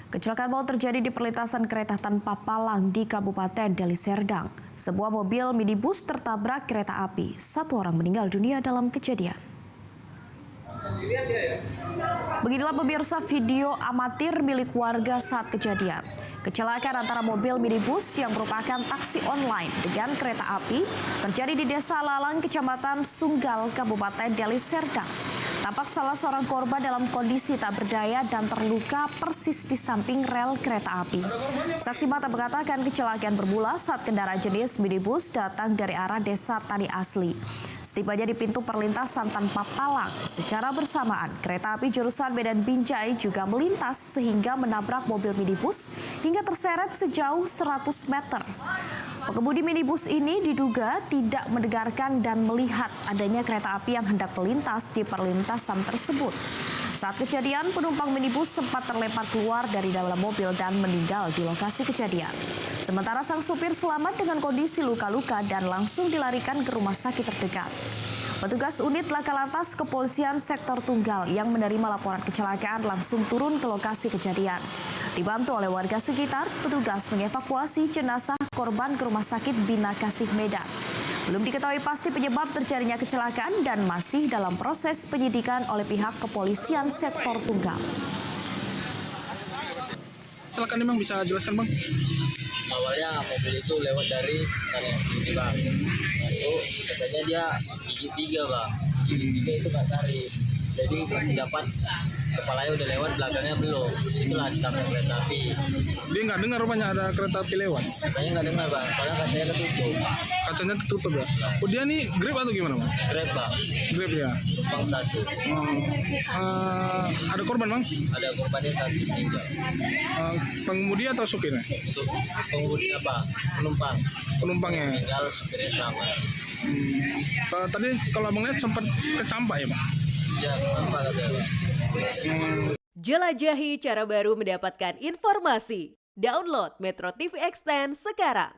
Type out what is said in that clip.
Kecelakaan maut terjadi di perlintasan kereta tanpa palang di Kabupaten Deli Serdang. Sebuah mobil minibus tertabrak kereta api. 1 orang meninggal dunia dalam kejadian. Beginilah pemirsa video amatir milik warga saat kejadian. Kecelakaan antara mobil minibus yang merupakan taksi online dengan kereta api terjadi di Desa Lalang, Kecamatan Sunggal, Kabupaten Deli Serdang. Tampak salah seorang korban dalam kondisi tak berdaya dan terluka persis di samping rel kereta api. Saksi mata mengatakan kecelakaan bermula saat kendaraan jenis minibus datang dari arah Desa Tani Asli. Setibanya di pintu perlintasan tanpa palang, secara bersamaan kereta api jurusan Medan Binjai juga melintas sehingga menabrak mobil minibus hingga terseret sejauh 100 meter. Pengemudi minibus ini diduga tidak mendengarkan dan melihat adanya kereta api yang hendak melintas di perlintasan tersebut. Saat kejadian, penumpang minibus sempat terlempar keluar dari dalam mobil dan meninggal di lokasi kejadian. Sementara sang supir selamat dengan kondisi luka-luka dan langsung dilarikan ke rumah sakit terdekat. Petugas unit laka lantas kepolisian sektor Tunggal yang menerima laporan kecelakaan langsung turun ke lokasi kejadian. Dibantu oleh warga sekitar, petugas mengevakuasi jenazah korban ke rumah sakit Bina Kasih Medan. Belum diketahui pasti penyebab terjadinya kecelakaan dan masih dalam proses penyidikan oleh pihak kepolisian sektor Tunggal. Kecelakaan memang bisa jelaskan, Bang? Awalnya mobil itu lewat dari Tani Asli, Bang. Itu katanya dia gigi 3, Bang. Gigi 3 itu nggak tarik. Jadi masih dapat kepalanya udah lewat, belakangnya belum. Situlah ditabrak kereta api. Dia nggak dengar rupanya ada kereta api lewat. Katanya nggak dengar, Bang. Soalnya kacanya ketutup. Kacanya tertutup ya? Oh, dia nih Grab atau gimana, Bang? Grab, Bang. Grab ya? Bang 1. Ada korban, Bang? Ada korbannya 1 meninggal. Pengemudi atau supirnya? Pengemudi apa? Penumpang. Penumpangnya. Meninggal, supirnya selamat. Tadi kalau Abang lihat sempat kecampak ya, Bang? Ya, sampah katanya, Bang. Jelajahi cara baru mendapatkan informasi. Download Metro TV Extend sekarang.